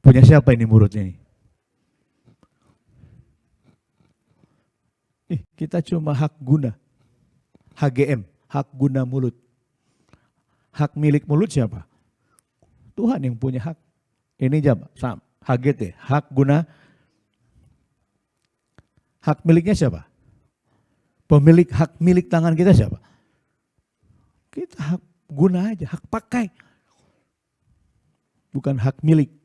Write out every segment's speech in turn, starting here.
Punya siapa ini mulutnya ini? Kita cuma hak guna. HGM, hak guna mulut. Hak milik mulut siapa? Tuhan yang punya hak. Ini jam, HGT, hak guna. Hak miliknya siapa? Pemilik hak milik tangan kita siapa? Kita hak guna aja, hak pakai. Bukan hak milik.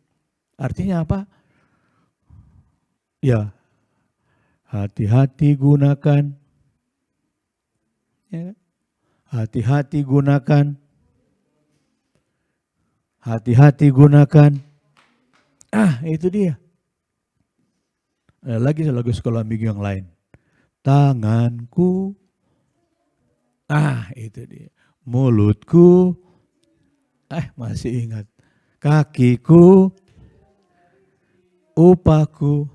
Artinya apa? Ya, hati-hati gunakan. Ya, hati-hati gunakan. Hati-hati gunakan. Itu dia. Ada lagi lagu sekolah minggu yang lain. Tanganku. Itu dia. Mulutku. Masih ingat. Kakiku. Upahku.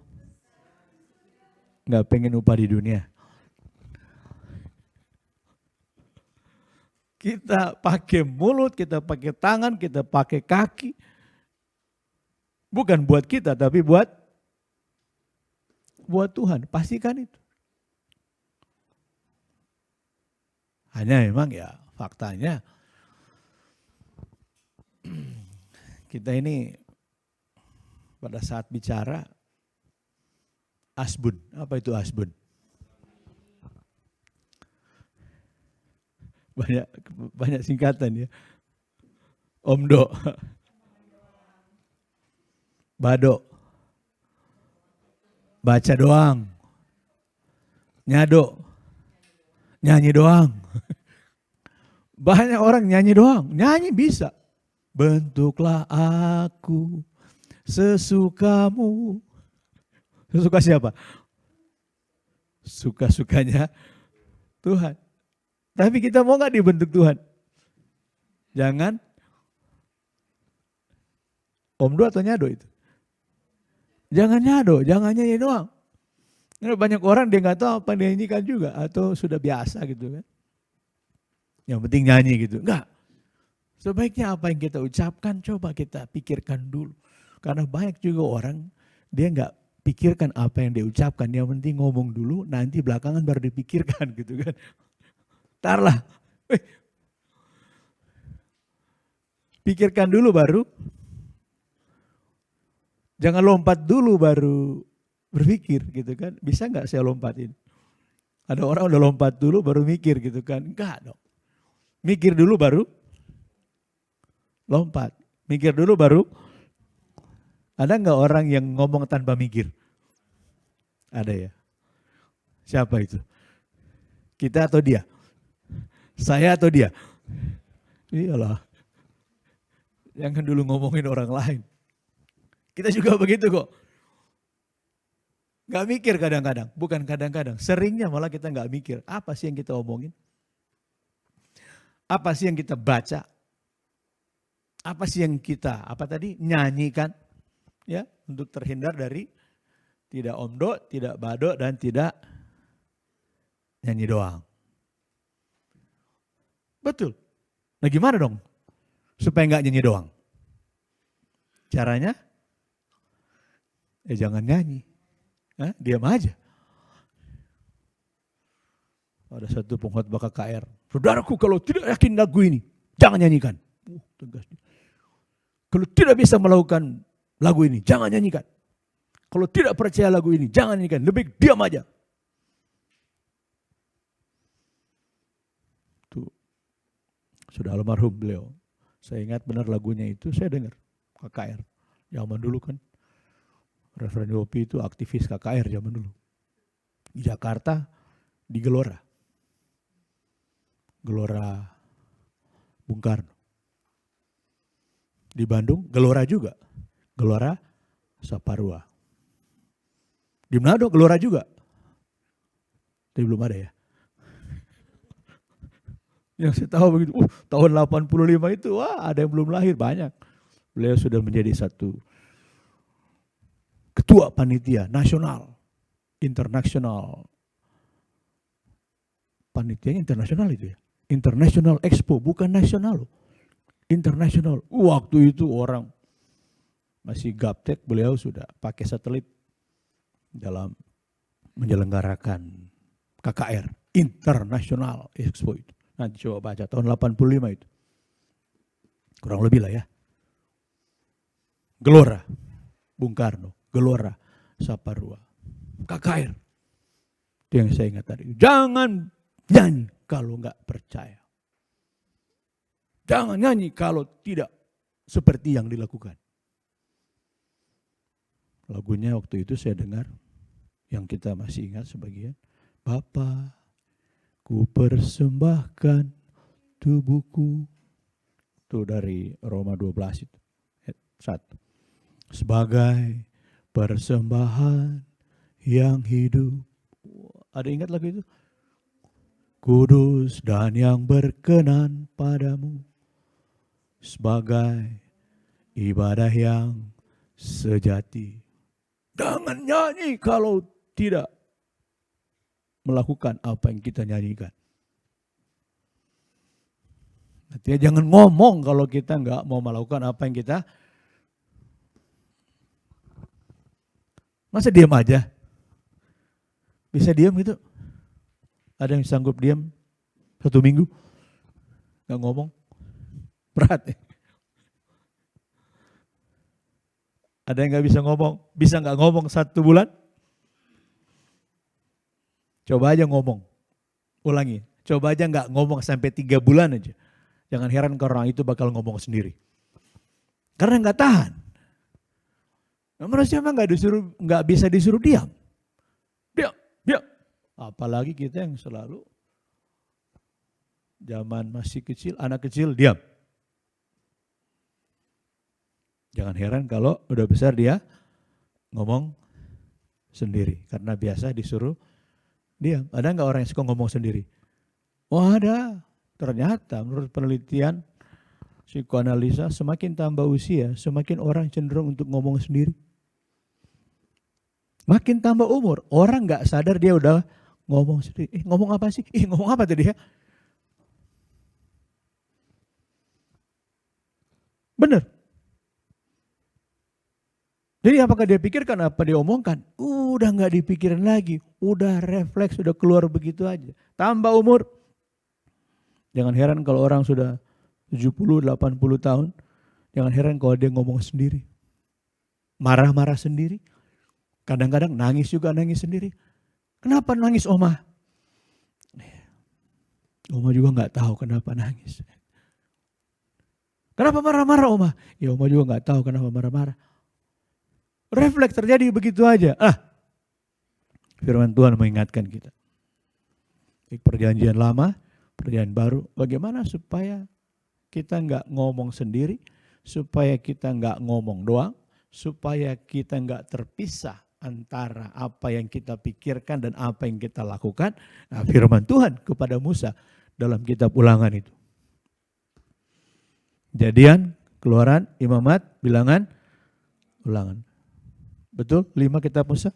Nggak pengen upah di dunia. Kita pakai mulut, kita pakai tangan, kita pakai kaki. Bukan buat kita, tapi buat Tuhan. Pastikan itu. Hanya memang ya faktanya kita ini pada saat bicara asbun. Apa itu asbun? Banyak singkatan ya. Omdo. Bado. Baca doang. Nyado. Nyanyi doang. Banyak orang nyanyi doang. Nyanyi bisa. Bentuklah aku sesukamu. Sesuka siapa? Suka-sukanya Tuhan. Tapi kita mau gak dibentuk Tuhan? Jangan omdo atau nyado itu. Jangan nyado, jangan nyanyi doang. Banyak orang dia gak tahu apa yang dia nyanyikan juga. Atau sudah biasa gitu kan. Yang penting nyanyi gitu. Enggak. Sebaiknya apa yang kita ucapkan coba kita pikirkan dulu. Karena banyak juga orang dia gak pikirkan apa yang dia ucapkan. Yang penting ngomong dulu, nanti belakangan baru dipikirkan gitu kan. Tarlah. Pikirkan dulu baru. Jangan lompat dulu baru berpikir gitu kan. Bisa gak saya lompatin? Ada orang udah lompat dulu baru mikir gitu kan. Enggak dong. Mikir dulu baru lompat. Mikir dulu baru. Ada gak orang yang ngomong tanpa mikir? Ada ya. Siapa itu? Kita atau dia? Saya atau dia? Iyalah. Jangan dulu ngomongin orang lain. Kita juga begitu kok. Gak mikir kadang-kadang. Bukan kadang-kadang. Seringnya malah kita gak mikir. Apa sih yang kita omongin? Apa sih yang kita baca? Apa sih yang kita nyanyikan? Ya, untuk terhindar dari tidak omdo, tidak bado, dan tidak nyanyi doang. Betul. Nah gimana dong? Supaya nggak nyanyi doang. Caranya? Jangan nyanyi. Diam aja. Ada satu pengkhotbah KKR. Saudaraku kalau tidak yakin lagu ini, jangan nyanyikan. Tegas. Kalau tidak bisa melakukan lagu ini, jangan nyanyikan. Kalau tidak percaya lagu ini, jangan nyanyikan. Lebih diam aja. Tuh. Sudah almarhum beliau. Saya ingat benar lagunya itu, saya dengar. KKR. Zaman dulu kan. Reverend Yopi itu aktivis KKR zaman dulu. Di Jakarta, di Gelora. Gelora Bung Karno. Di Bandung, Gelora juga. Gelora Saparua. Di Manado, Gelora juga. Tapi belum ada ya. Yang saya tahu begitu, tahun 85 itu, ada yang belum lahir, banyak. Beliau sudah menjadi satu ketua panitia nasional, internasional. Panitianya internasional itu ya. International Expo, bukan nasional loh. Internasional. Waktu itu orang masih gaptek, beliau sudah pakai satelit dalam menyelenggarakan KKR, International Expo itu. Nanti coba baca, tahun 85 itu. Kurang lebih lah ya. Gelora, Bung Karno, Gelora, Saparua, KKR. Itu yang saya ingat tadi. Jangan nyanyi kalau nggak percaya. Jangan nyanyi kalau tidak seperti yang dilakukan. Lagunya waktu itu saya dengar, yang kita masih ingat sebagian. Bapa, ku persembahkan tubuhku. Itu dari Roma 12 itu. 1. Sebagai persembahan yang hidup. Ada ingat lagu itu? Kudus dan yang berkenan padamu. Sebagai ibadah yang sejati. Jangan nyanyi kalau tidak melakukan apa yang kita nyanyikan. Artinya jangan ngomong kalau kita nggak mau melakukan apa yang kita. Masa diam aja? Bisa diam gitu? Ada yang sanggup diam 1 minggu? Nggak ngomong? Berat ya? Ada yang nggak bisa ngomong? Bisa nggak ngomong 1 bulan? Coba aja ngomong. Ulangi. Coba aja nggak ngomong sampai 3 bulan aja. Jangan heran kalau orang itu bakal ngomong sendiri. Karena nggak tahan. Manusia memang nggak bisa disuruh diam. Diam. Apalagi kita yang selalu zaman masih kecil, anak kecil diam. Jangan heran kalau udah besar dia ngomong sendiri. Karena biasa disuruh diam. Ada nggak orang yang suka ngomong sendiri? Oh ada. Ternyata menurut penelitian psikoanalisa semakin tambah usia, semakin orang cenderung untuk ngomong sendiri. Makin tambah umur, orang nggak sadar dia udah ngomong sendiri. Ngomong apa sih? Ngomong apa tadi ya? Benar. Jadi apakah dia pikirkan apa dia omongkan? Udah nggak dipikirin lagi, udah refleks, udah keluar begitu aja. Tambah umur, jangan heran kalau orang sudah 70, 80 tahun, jangan heran kalau dia ngomong sendiri. Marah-marah sendiri, kadang-kadang nangis juga nangis sendiri. Kenapa nangis Oma? Oma juga nggak tahu kenapa nangis. Kenapa marah-marah Oma? Ya Oma juga nggak tahu kenapa marah-marah. Refleks terjadi begitu aja. Firman Tuhan mengingatkan kita. Perjanjian lama, perjanjian baru. Bagaimana supaya kita nggak ngomong sendiri, supaya kita nggak ngomong doang, supaya kita nggak terpisah antara apa yang kita pikirkan dan apa yang kita lakukan. Nah, firman Tuhan kepada Musa dalam kitab Ulangan itu. Kejadian, Keluaran, Imamat, Bilangan, Ulangan. Betul? 5 kitab Musa.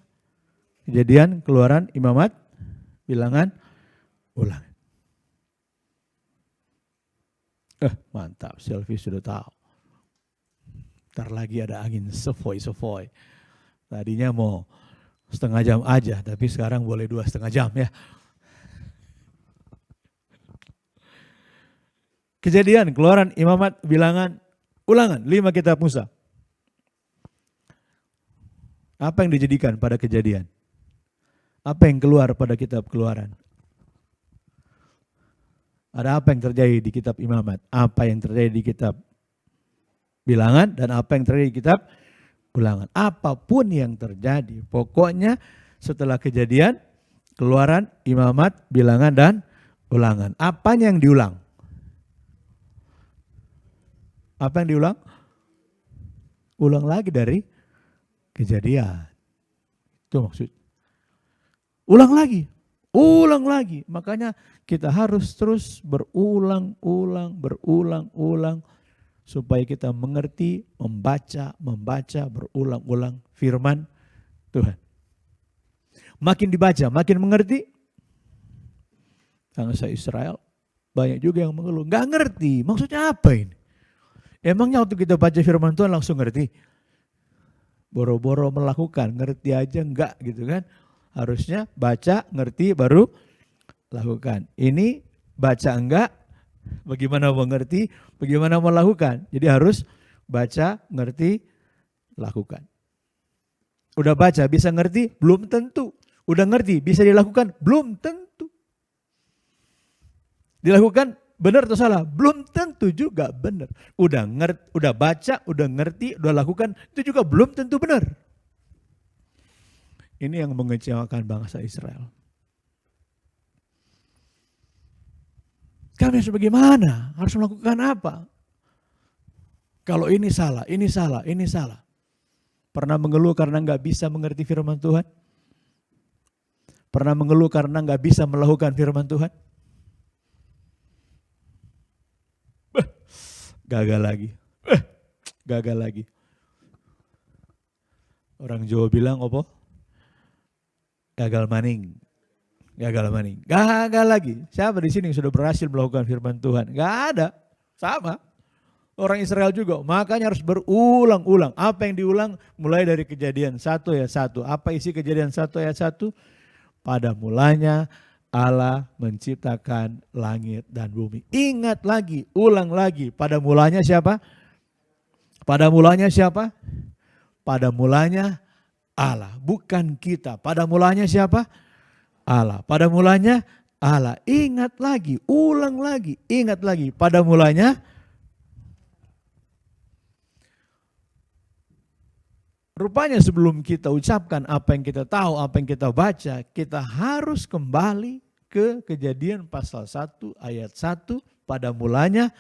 Kejadian, Keluaran, Imamat, Bilangan, Ulangan. Mantap, Selvi sudah tahu. Ntar lagi ada angin sefoi-sefoi. Tadinya mau 1/2 jam aja, tapi sekarang boleh 2,5 jam ya. Kejadian, Keluaran, Imamat, Bilangan, Ulangan. 5 kitab Musa. Apa yang dijadikan pada Kejadian? Apa yang keluar pada kitab Keluaran? Ada apa yang terjadi di kitab Imamat? Apa yang terjadi di kitab Bilangan? Dan apa yang terjadi di kitab Ulangan? Apapun yang terjadi, pokoknya setelah Kejadian, Keluaran, Imamat, Bilangan, dan Ulangan. Apanya yang diulang? Apa yang diulang? Ulang lagi dari Kejadian. Itu maksud. Ulang lagi. Makanya kita harus terus berulang supaya kita mengerti, membaca berulang-ulang firman Tuhan. Makin dibaca, makin mengerti. Bangsa Israel banyak juga yang mengeluh, nggak ngerti maksudnya apa ini. Emangnya waktu kita baca firman Tuhan langsung ngerti? boro-boro melakukan, ngerti aja enggak gitu kan. Harusnya baca, ngerti, baru lakukan. Ini baca enggak, bagaimana mengerti, bagaimana melakukan. Jadi harus baca, ngerti, lakukan. Udah baca, bisa ngerti? Belum tentu. Udah ngerti, bisa dilakukan? Belum tentu. Dilakukan benar atau salah? Belum tentu juga benar. Udah baca, udah ngerti, udah lakukan, itu juga belum tentu benar. Ini yang mengecewakan bangsa Israel. Kami harus bagaimana? Harus melakukan apa? Kalau ini salah, ini salah, ini salah. Pernah mengeluh karena nggak bisa mengerti firman Tuhan? Pernah mengeluh karena nggak bisa melakukan firman Tuhan? Gagal lagi. Gagal lagi. Orang Jawa bilang apa? Gagal maning. Gagal maning. Gagal lagi. Siapa di sini yang sudah berhasil melakukan firman Tuhan? Gak ada. Sama. Orang Israel juga. Makanya harus berulang-ulang. Apa yang diulang? Mulai dari Kejadian 1 ayat 1. Apa isi Kejadian 1 ayat 1? Pada mulanya Allah menciptakan langit dan bumi. Ingat lagi, ulang lagi. Pada mulanya siapa? Pada mulanya siapa? Pada mulanya Allah, bukan kita. Pada mulanya siapa? Allah. Pada mulanya Allah. Ingat lagi, ulang lagi, ingat lagi. Pada mulanya rupanya sebelum kita ucapkan apa yang kita tahu, apa yang kita baca, kita harus kembali ke Kejadian pasal 1 ayat 1. Pada mulanya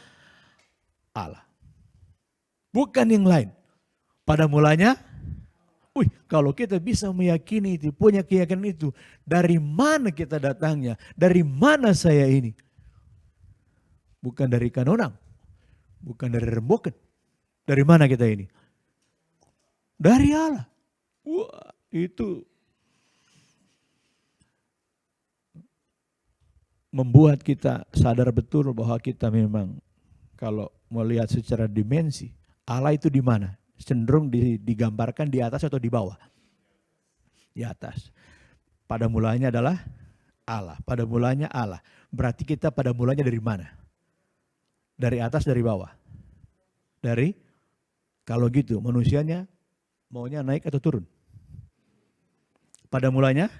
Allah. Bukan yang lain. Pada mulanya, kalau kita bisa meyakini itu, punya keyakinan itu, dari mana kita datangnya? Dari mana saya ini? Bukan dari Kanonang, bukan dari Remboken. Dari mana kita ini? Dari Allah. Wah, itu membuat kita sadar betul bahwa kita memang kalau melihat secara dimensi, Allah itu di mana? Cenderung digambarkan di atas atau di bawah? Di atas. Pada mulanya adalah Allah. Pada mulanya Allah. Berarti kita pada mulanya dari mana? Dari atas, dari bawah? Dari, kalau gitu manusianya maunya naik atau turun? Pada mulanya?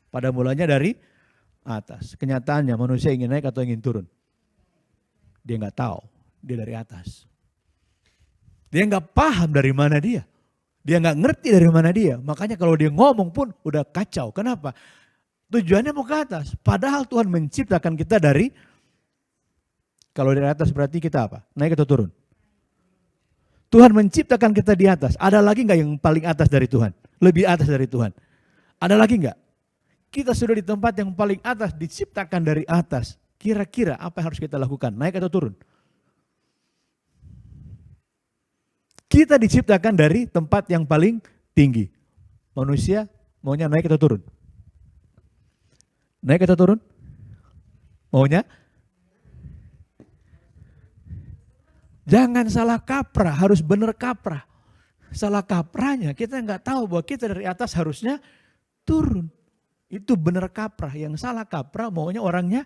Pada mulanya dari atas. Kenyataannya manusia ingin naik atau ingin turun? Dia nggak tahu. Dia dari atas. Dia nggak paham dari mana dia. Dia nggak ngerti dari mana dia. Makanya kalau dia ngomong pun udah kacau. Kenapa? Tujuannya mau ke atas. Padahal Tuhan menciptakan kita dari, kalau dari atas berarti kita apa? Naik atau turun? Tuhan menciptakan kita di atas. Ada lagi nggak yang paling atas dari Tuhan? Lebih atas dari Tuhan? Ada lagi nggak? Kita sudah di tempat yang paling atas, diciptakan dari atas. Kira-kira apa yang harus kita lakukan? Naik atau turun? Kita diciptakan dari tempat yang paling tinggi. Manusia maunya naik atau turun? Naik atau turun? Maunya? Jangan salah kaprah, harus benar kaprah. Salah kaprahnya kita nggak tahu bahwa kita dari atas harusnya turun. Itu benar kaprah. Yang salah kaprah maunya orangnya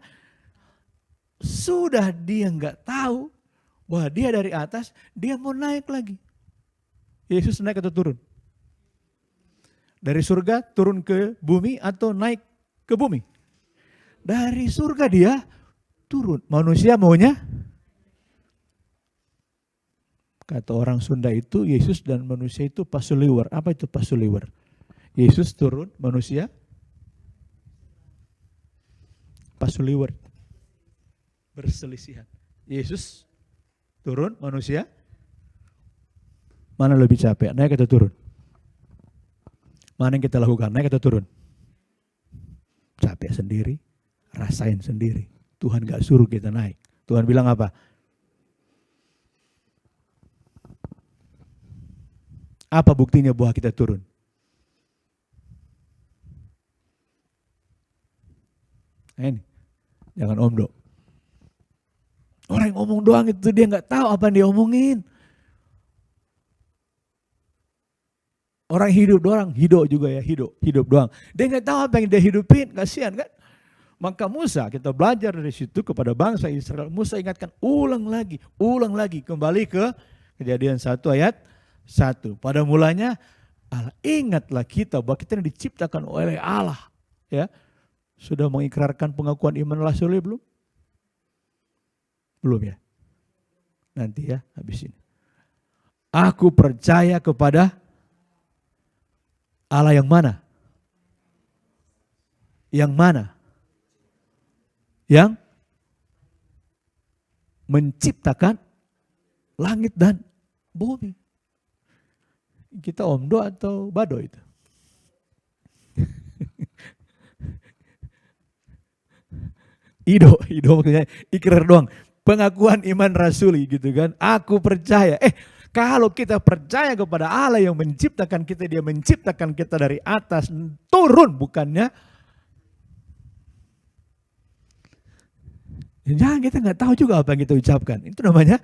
sudah dia nggak tahu bahwa dia dari atas, dia mau naik lagi. Yesus naik atau turun? Dari surga turun ke bumi atau naik ke bumi? Dari surga dia turun. Manusia maunya? Kata orang Sunda itu, Yesus dan manusia itu pasuliwer. Apa itu pasuliwer? Yesus turun, manusia pasuliwer. Berselisihan. Yesus turun, manusia mana lebih capek, naik atau turun? Mana yang kita lakukan, naik atau turun? Capek sendiri, rasain sendiri. Tuhan gak suruh kita naik. Tuhan bilang apa? Apa buktinya bahwa kita turun? Nah ini, jangan omdo. Orang yang ngomong doang itu dia gak tahu apa yang dia omongin. Orang hidup doang, hidup juga ya, hidup doang. Dia nggak tahu apa yang dia hidupin, kasihan kan? Maka Musa, kita belajar dari situ kepada bangsa Israel. Musa ingatkan, ulang lagi, kembali ke Kejadian 1 ayat 1. Pada mulanya Allah, ingatlah kita bahwa kita ini diciptakan oleh Allah. Ya, sudah mengikrarkan pengakuan iman rasuli belum? Belum ya? Nanti ya, habis ini. Aku percaya kepada Allah yang mana? Yang mana? Yang menciptakan langit dan bumi. Kita omdo atau bado itu? Ido maksudnya ikrar doang. Pengakuan iman rasuli gitu kan. Aku percaya. Kalau kita percaya kepada Allah yang menciptakan kita, dia menciptakan kita dari atas turun bukannya. Jangan kita nggak tahu juga apa yang kita ucapkan. Itu namanya,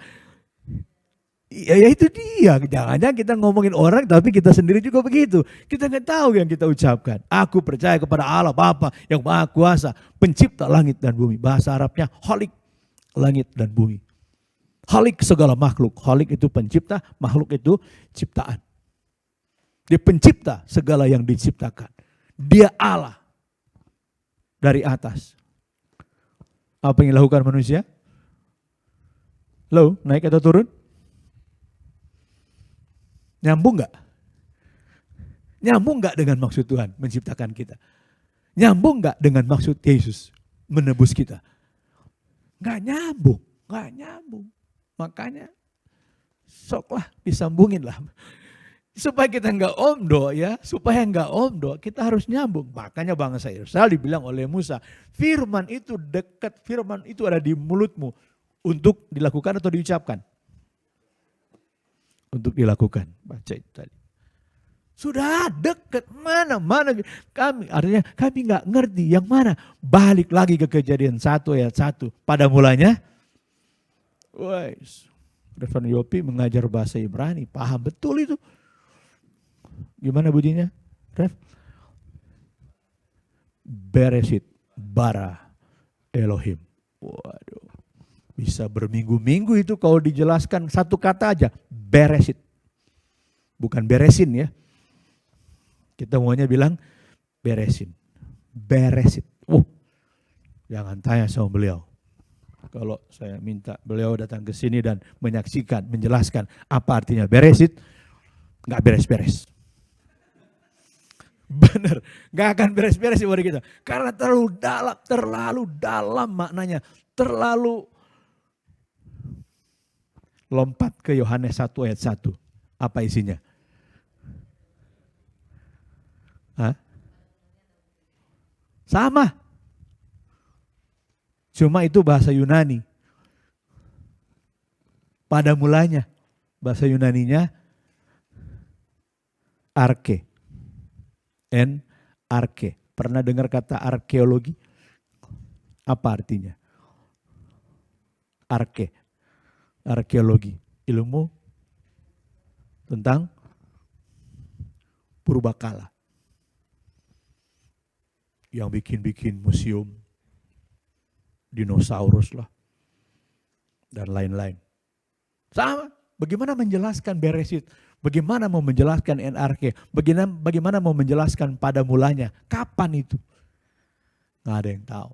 ya itu dia. Jangan-jangan kita ngomongin orang tapi kita sendiri juga begitu. Kita nggak tahu yang kita ucapkan. Aku percaya kepada Allah Bapa yang Maha Kuasa, pencipta langit dan bumi. Bahasa Arabnya Khalik, langit dan bumi. Khalik segala makhluk. Khalik itu pencipta, makhluk itu ciptaan. Dia pencipta segala yang diciptakan. Dia Allah dari atas. Apa yang dilakukan manusia? Loh, naik atau turun? Nyambung gak? Nyambung gak dengan maksud Tuhan menciptakan kita? Nyambung gak dengan maksud Yesus menebus kita? Gak nyambung. Makanya soklah disambungin lah. Supaya kita nggak omdo ya, kita harus nyambung. Makanya bangsa Israel dibilang oleh Musa, firman itu dekat, firman itu ada di mulutmu untuk dilakukan atau diucapkan? Untuk dilakukan. Baca itu tadi. Sudah dekat, mana kami, artinya kami nggak ngerti yang mana. Balik lagi ke Kejadian 1 ayat 1. Pada mulanya, Reverend Yopi mengajar bahasa Ibrani, paham betul itu. Gimana bunyinya, Ref? Bereshit bara Elohim. Waduh, bisa berminggu-minggu itu kalau dijelaskan satu kata aja, bereshit. Bukan beresin ya. Kita maunya bilang beresin. Bereshit. Jangan tanya sama beliau. Kalau saya minta beliau datang ke sini dan menyaksikan, menjelaskan apa artinya bereshit, nggak beres-beres. Benar, gak akan beres-beres ibadah kita. Karena terlalu dalam maknanya. Terlalu lompat ke Yohanes 1 ayat 1. Apa isinya? Sama. Cuma itu bahasa Yunani. Pada mulanya, bahasa Yunaninya arke. Arke. Pernah dengar kata arkeologi? Apa artinya? Arkeologi. Ilmu tentang purbakala. Yang bikin-bikin museum dinosaurus lah. Dan lain-lain. Sama. Bagaimana menjelaskan Bereshit? Bagaimana mau menjelaskan NRK? Bagaimana mau menjelaskan pada mulanya? Kapan itu? Nggak ada yang tahu.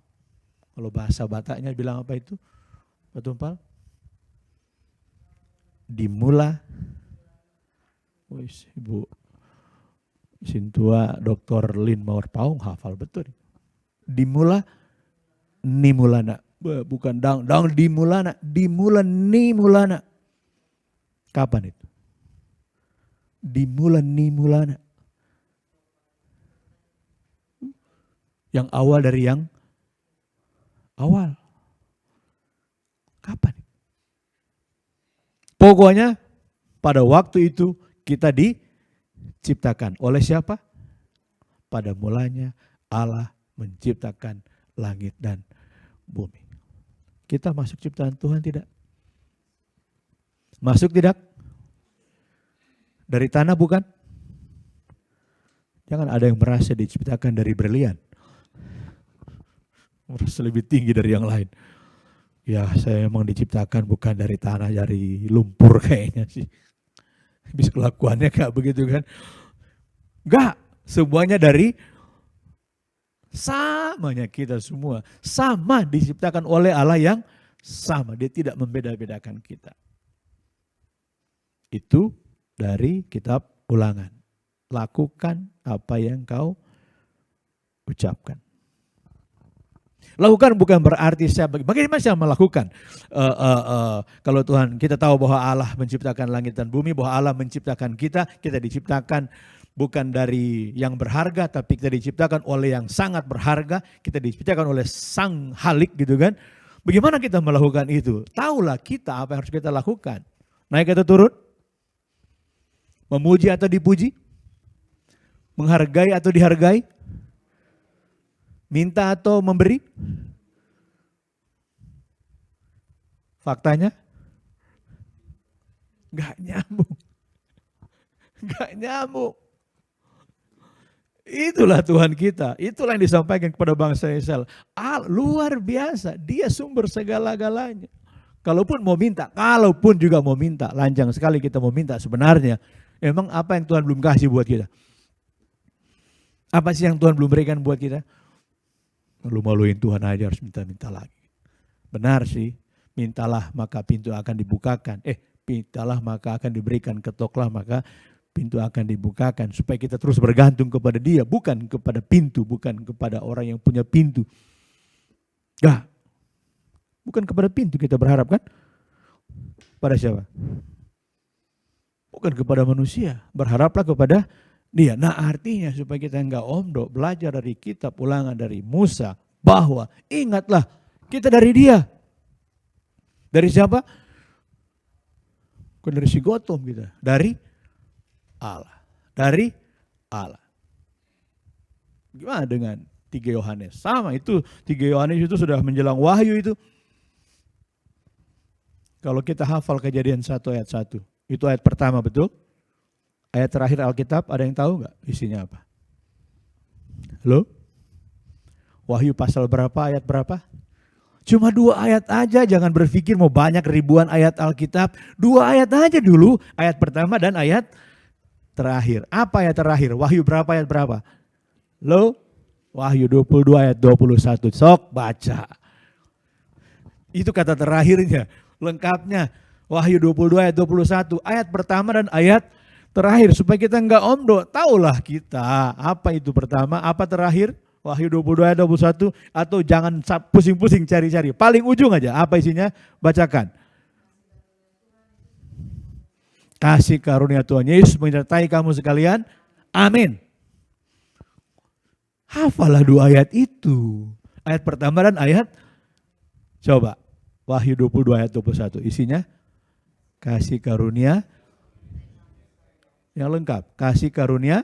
Kalau bahasa Bataknya bilang apa itu? Pak Tumpal? Dimula. Ibu Sintua Dr. Lin Mawar Paung hafal betul. Dimula nimulana. Bukan dang dimulana. Dimula nimulana. Kapan itu? Dimulana. Yang awal dari yang awal. Kapan? Pokoknya pada waktu itu kita diciptakan. Oleh siapa? Pada mulanya Allah menciptakan langit dan bumi. Kita masuk ciptaan Tuhan tidak? Masuk tidak? Dari tanah bukan? Jangan ada yang merasa diciptakan dari berlian. Merasa lebih tinggi dari yang lain. Ya saya memang diciptakan bukan dari tanah, dari lumpur kayaknya sih. Habis kelakuannya kayak begitu kan. Enggak, semuanya dari samanya kita semua. Sama diciptakan oleh Allah yang sama. Dia tidak membeda-bedakan kita. Itu dari kitab Ulangan. Lakukan apa yang kau ucapkan. Lakukan bukan berarti saya bagaimana saya melakukan. Kalau Tuhan, kita tahu bahwa Allah menciptakan langit dan bumi, bahwa Allah menciptakan kita diciptakan bukan dari yang berharga, tapi kita diciptakan oleh yang sangat berharga, kita diciptakan oleh Sang Halik gitu kan. Bagaimana kita melakukan itu? Taulah kita apa yang harus kita lakukan. Naik atau turun? Memuji atau dipuji? Menghargai atau dihargai? Minta atau memberi? Faktanya? Gak nyambung. Gak nyambung. Itulah Tuhan kita. Itulah yang disampaikan kepada bangsa Israel. Luar biasa. Dia sumber segala-galanya. Kalaupun juga mau minta. Lanjang sekali kita mau minta sebenarnya. Emang apa yang Tuhan belum kasih buat kita? Apa sih yang Tuhan belum berikan buat kita? Malu-maluin Tuhan aja harus minta-minta lagi. Benar sih, mintalah maka pintu akan dibukakan. Mintalah maka akan diberikan, ketoklah maka pintu akan dibukakan. Supaya kita terus bergantung kepada Dia, bukan kepada pintu, bukan kepada orang yang punya pintu. Bukan kepada pintu kita berharap kan? Pada siapa? Bukan kepada manusia, berharaplah kepada Dia. Nah artinya supaya kita enggak omdo, belajar dari kitab Ulangan dari Musa, bahwa ingatlah kita dari Dia. Dari siapa? Bukan dari si Gotom kita, dari Allah. Dari Allah. Gimana dengan 3 Yohanes? Sama itu, 3 Yohanes itu sudah menjelang wahyu itu. Kalau kita hafal Kejadian 1 ayat 1, itu ayat pertama betul? Ayat terakhir Alkitab, ada yang tahu nggak isinya apa? Halo? Wahyu pasal berapa, ayat berapa? Cuma 2 ayat aja, jangan berpikir mau banyak ribuan ayat Alkitab. 2 ayat aja dulu, ayat pertama dan ayat terakhir. Apa ayat terakhir? Wahyu berapa ayat berapa? Halo? Wahyu 22 ayat 21. Sok baca. Itu kata terakhirnya, lengkapnya. Wahyu 22 ayat 21. Ayat pertama dan ayat terakhir, supaya kita enggak omdo, taulah kita apa itu pertama, apa terakhir, Wahyu 22 ayat 21, atau jangan pusing-pusing cari-cari, paling ujung aja, apa isinya, bacakan. Kasih karunia Tuhan Yesus menyertai kamu sekalian, amin. Hafalah 2 ayat itu, ayat pertama dan ayat, coba, Wahyu 22 ayat 21, isinya, kasih karunia, yang lengkap, kasih karunia,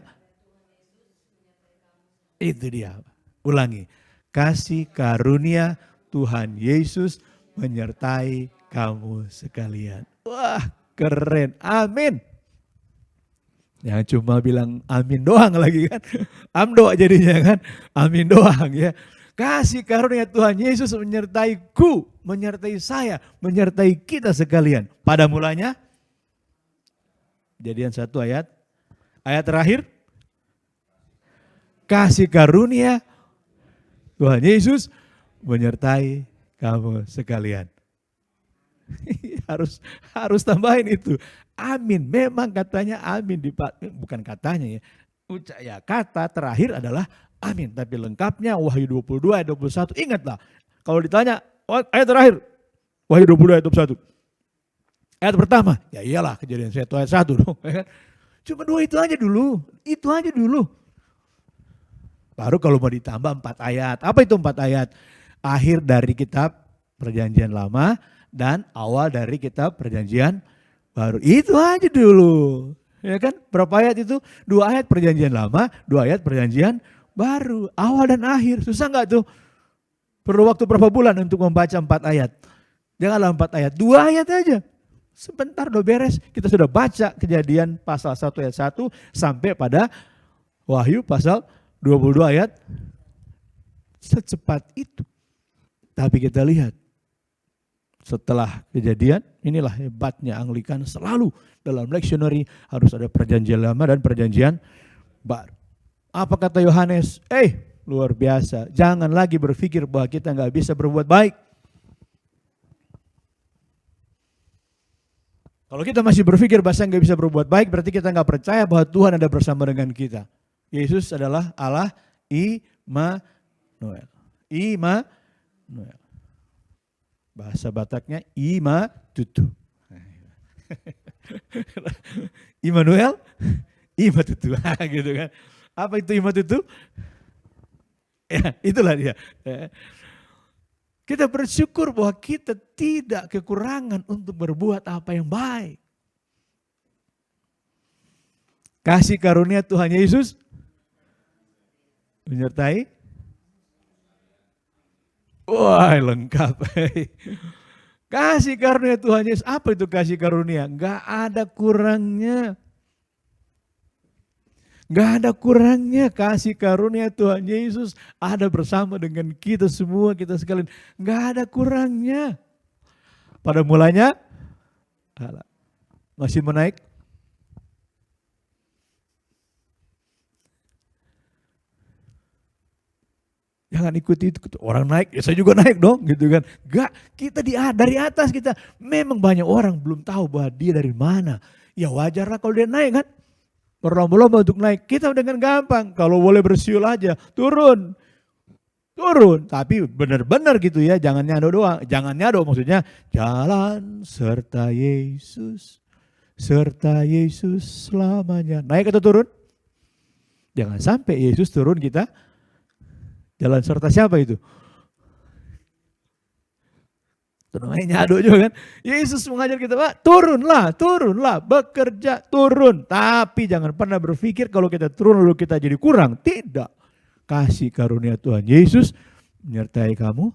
itu dia. Ulangi, kasih karunia Tuhan Yesus menyertai kamu sekalian. Wah, keren, amin. Yang cuma bilang amin doang lagi kan, amdo jadinya kan, amin doang ya. Kasih karunia Tuhan Yesus menyertaiku, menyertai saya, menyertai kita sekalian. Pada mulanya, Kejadian 1 ayat. Ayat terakhir. Kasih karunia Tuhan Yesus menyertai kamu sekalian. harus tambahin itu. Amin. Memang katanya amin. Bukan katanya ya. Ya, kata terakhir adalah amin. Tapi lengkapnya Wahyu 22 ayat 21. Ingatlah. Kalau ditanya ayat terakhir. Wahyu 22 ayat 21. Ayat pertama, ya iyalah Kejadian 1 ayat 1 dong. Cuma 2 itu aja dulu. Baru kalau mau ditambah 4 ayat. Apa itu 4 ayat? Akhir dari kitab Perjanjian Lama dan awal dari kitab Perjanjian Baru. Itu aja dulu. Ya kan? Berapa ayat itu? 2 ayat Perjanjian Lama, 2 ayat Perjanjian Baru. Awal dan akhir. Susah enggak tuh? Perlu waktu berapa bulan untuk membaca 4 ayat? Janganlah 4 ayat, 2 ayat aja. Sebentar udah beres, kita sudah baca Kejadian pasal 1 ayat 1 sampai pada Wahyu pasal 22 ayat secepat itu. Tapi kita lihat setelah kejadian, inilah hebatnya Anglikan, selalu dalam leksionari harus ada perjanjian lama dan perjanjian baru. Apa kata Yohanes? Luar biasa. Jangan lagi berpikir bahwa kita nggak bisa berbuat baik. Kalau kita masih berpikir bahwa nggak bisa berbuat baik, berarti kita nggak percaya bahwa Tuhan ada bersama dengan kita. Yesus adalah Allah Immanuel. Immanuel. Bahasa Bataknya Ima Tutu. Immanuel, Ima Tutu. Gitu kan. Apa itu Ima Tutu? Ya, itulah dia. Kita bersyukur bahwa kita tidak kekurangan untuk berbuat apa yang baik. Kasih karunia Tuhan Yesus menyertai. Wah, lengkap. Kasih karunia Tuhan Yesus. Apa itu kasih karunia? Enggak ada kurangnya. Enggak ada kurangnya kasih karunia Tuhan Yesus. Ada bersama dengan kita semua, kita sekalian. Enggak ada kurangnya. Pada mulanya, masih menaik. Jangan ikuti orang naik, ya saya juga naik dong gitu kan. Enggak, kita dari atas kita. Memang banyak orang belum tahu bahwa dia dari mana. Ya wajarlah kalau dia naik kan. Berlomba-lomba untuk naik. Kita dengan gampang, kalau boleh bersiul aja, turun. Tapi benar-benar gitu ya, jangan nyado doang. Jangan nyado maksudnya, jalan serta Yesus selamanya. Naik atau turun? Jangan sampai Yesus turun kita. Jalan serta siapa itu? Namanya nyado juga kan. Yesus mengajar kita, Pak, turunlah, bekerja, turun. Tapi jangan pernah berpikir kalau kita turun lalu kita jadi kurang. Tidak. Kasih karunia Tuhan Yesus menyertai kamu.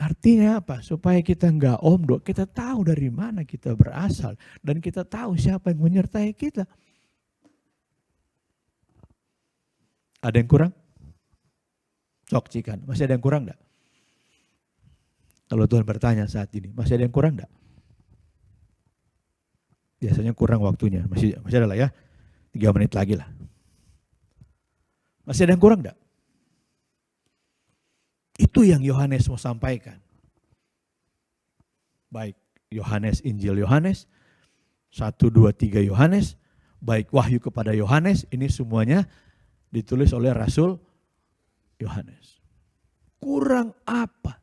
Artinya apa? Supaya kita enggak omdo, kita tahu dari mana kita berasal. Dan kita tahu siapa yang menyertai kita. Ada yang kurang? Sok cikan, masih ada yang kurang enggak? Kalau Tuhan bertanya saat ini, masih ada yang kurang enggak? Biasanya kurang waktunya, masih ada lah ya. 3 menit lagi lah. Masih ada yang kurang enggak? Itu yang Yohanes mau sampaikan. Baik Yohanes, Injil Yohanes, 1, 2, 3 Yohanes, baik Wahyu kepada Yohanes, ini semuanya ditulis oleh Rasul Yohanes. Kurang apa?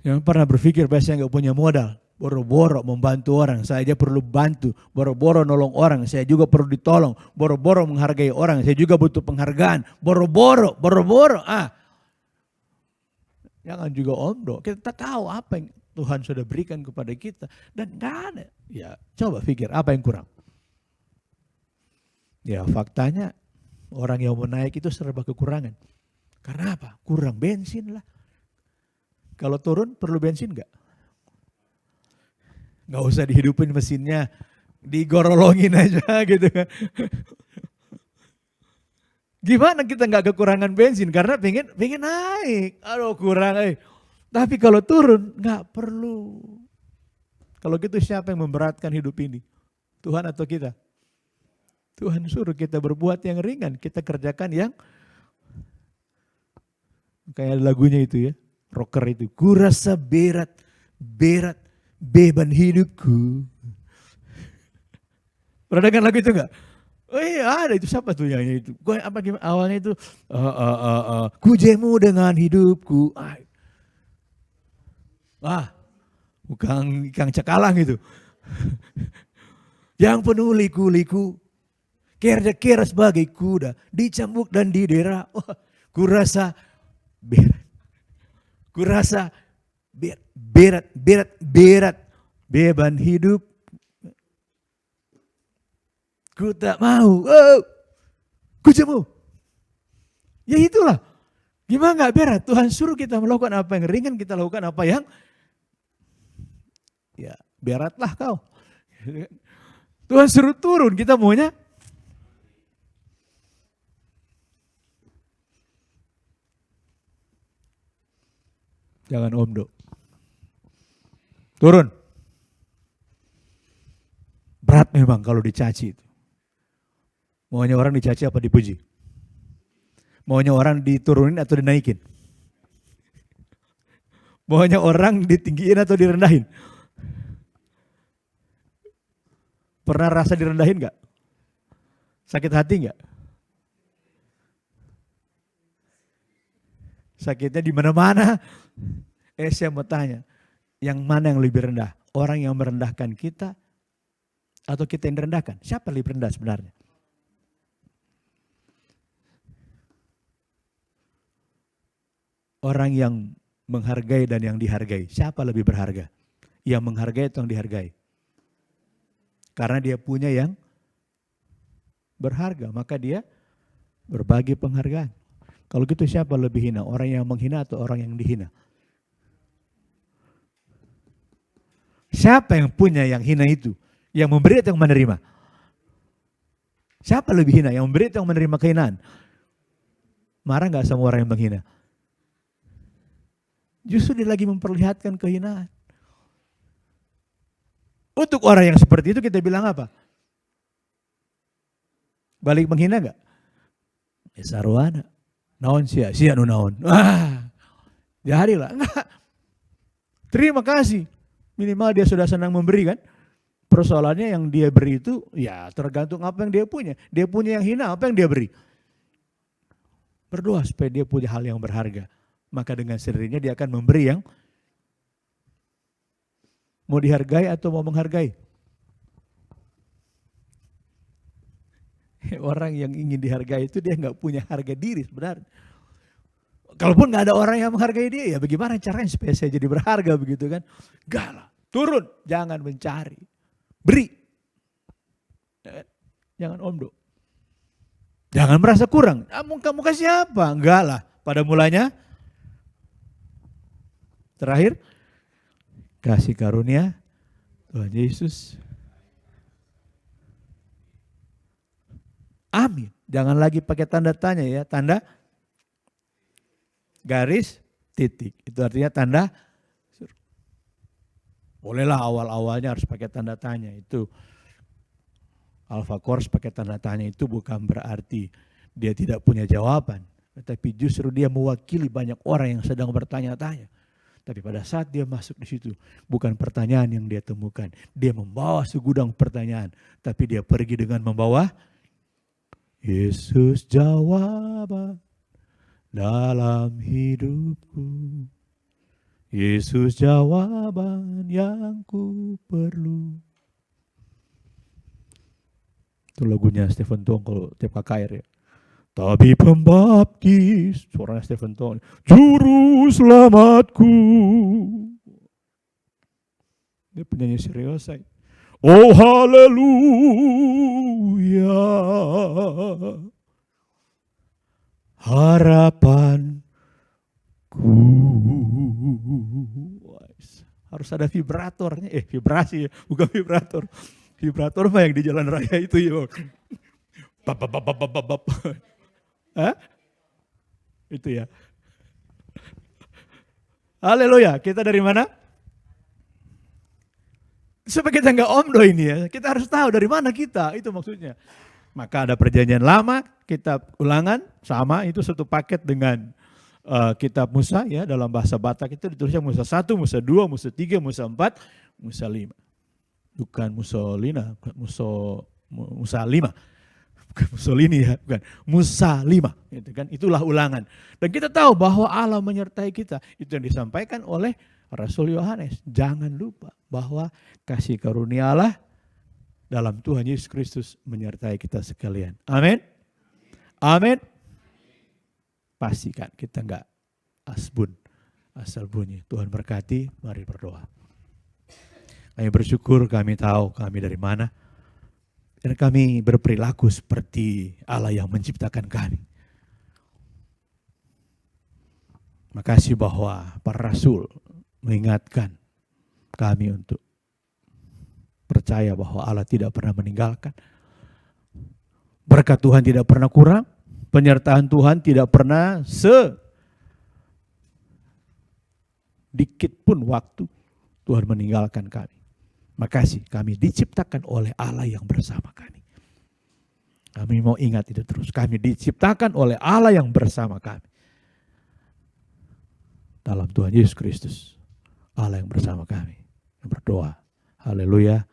Yang pernah berpikir biasanya nggak punya modal, boro-boro membantu orang, saya aja perlu bantu, boro-boro nolong orang, saya juga perlu ditolong, boro-boro menghargai orang, saya juga butuh penghargaan, boro-boro. Jangan juga omdo, kita tahu apa yang Tuhan sudah berikan kepada kita dan nggak ada. Ya coba pikir apa yang kurang. Ya faktanya orang yang mau naik itu serba kekurangan. Karena apa? Kurang bensin lah. Kalau turun perlu bensin enggak? Enggak usah dihidupin mesinnya. Digorolongin aja gitu kan. Gimana kita enggak kekurangan bensin? Karena pengen naik. Aduh kurang. Tapi kalau turun enggak perlu. Kalau gitu siapa yang memberatkan hidup ini? Tuhan atau kita? Tuhan suruh kita berbuat yang ringan, kita kerjakan yang kayak lagunya itu ya, rocker itu. Ku rasa berat beban hidupku. Pernah dengar lagu itu enggak? Oh iya ada itu, siapa tuh yang itu? Apa gimana awalnya itu? Ku jemu dengan hidupku. Bukan Kang Cakalang itu. Yang penuh liku-liku. Kira-kira sebagai kuda, dicambuk dan didera. Kurasa berat, beban hidup. Ku tak mau, ku jemu. Ya itulah. Gimana gak berat? Tuhan suruh kita melakukan apa yang ringan, kita lakukan apa yang ya beratlah kau. Tuhan suruh turun, kita maunya jangan omdo. Turun. Berat memang kalau dicaci itu. Maunya orang dicaci apa dipuji? Maunya orang diturunin atau dinaikin? Maunya orang ditinggiin atau direndahin? Pernah rasa direndahin gak? Sakit hati gak? Sakitnya di mana-mana. Saya mau tanya, yang mana yang lebih rendah? Orang yang merendahkan kita atau kita yang direndahkan? Siapa lebih rendah sebenarnya? Orang yang menghargai dan yang dihargai. Siapa lebih berharga? Yang menghargai atau yang dihargai? Karena dia punya yang berharga, maka dia berbagi penghargaan. Kalau gitu siapa lebih hina? Orang yang menghina atau orang yang dihina? Siapa yang punya yang hina itu? Yang memberi atau yang menerima? Siapa lebih hina? Yang memberi atau yang menerima kehinaan? Marah gak sama orang yang menghina? Justru dia lagi memperlihatkan kehinaan. Untuk orang yang seperti itu kita bilang apa? Balik menghina gak? Sarwana. Naon sia nu naon. Jadi lah. Enggak. Terima kasih. Minimal dia sudah senang memberi kan. Persoalannya yang dia beri itu ya tergantung apa yang dia punya. Dia punya yang hina, apa yang dia beri? Berdoa supaya dia punya hal yang berharga. Maka dengan sendirinya dia akan memberi yang mau dihargai atau mau menghargai. Orang yang ingin dihargai itu dia nggak punya harga diri sebenarnya. Kalaupun nggak ada orang yang menghargai dia, ya bagaimana caranya supaya saya jadi berharga begitu kan? Enggak lah, turun, jangan mencari, beri. Jangan omdo. Jangan merasa kurang. Kamu kasih apa? Enggak lah, pada mulanya. Terakhir, kasih karunia Tuhan Yesus. Amin. Jangan lagi pakai tanda tanya ya, tanda garis titik. Itu artinya tanda. Bolehlah awal-awalnya harus pakai tanda tanya. Itu Alpha Course pakai tanda tanya itu bukan berarti dia tidak punya jawaban. Tetapi justru dia mewakili banyak orang yang sedang bertanya-tanya. Tapi pada saat dia masuk di situ, bukan pertanyaan yang dia temukan. Dia membawa segudang pertanyaan. Tapi dia pergi dengan membawa Yesus jawaban dalam hidupku. Yesus jawaban yang ku perlu. Itu lagunya Stephen Tong kalau tiap KKR ya. Tapi pembaptis, suaranya Stephen Tong. Juru selamatku. Dia penyanyi serius saya. Oh haleluya, harapanku. Harus ada vibratornya, vibrasi ya, bukan vibrator. Vibrator mah yang di jalan raya itu ya. Hah? Itu ya. Haleluya, kita dari mana? Supaya kita nggak omdo ini ya, kita harus tahu dari mana kita, itu maksudnya. Maka ada perjanjian lama, kitab ulangan, sama itu satu paket dengan kitab Musa ya, dalam bahasa Batak itu ditulisnya Musa 1, Musa 2, Musa 3, Musa 4, Musa 5. Bukan Mussolina, Musa 5. Bukan Mussolini ya, bukan. Musa 5, gitu kan. Itulah ulangan. Dan kita tahu bahwa Allah menyertai kita. Itu yang disampaikan oleh Rasul Yohanes. Jangan lupa bahwa kasih karunia Allah dalam Tuhan Yesus Kristus menyertai kita sekalian. Amin. Amin. Pastikan kita enggak asbun, asal bunyi. Tuhan berkati, mari berdoa. Kami bersyukur, kami tahu kami dari mana. Dan kami berperilaku seperti Allah yang menciptakan kami. Makasih bahwa para rasul mengingatkan kami untuk percaya bahwa Allah tidak pernah meninggalkan. Berkat Tuhan tidak pernah kurang. Penyertaan Tuhan tidak pernah sedikit pun waktu Tuhan meninggalkan kami. Makasih, kami diciptakan oleh Allah yang bersama kami. Kami mau ingat itu terus. Kami diciptakan oleh Allah yang bersama kami. Dalam Tuhan Yesus Kristus, Allah yang bersama kami. Berdoa. Haleluya.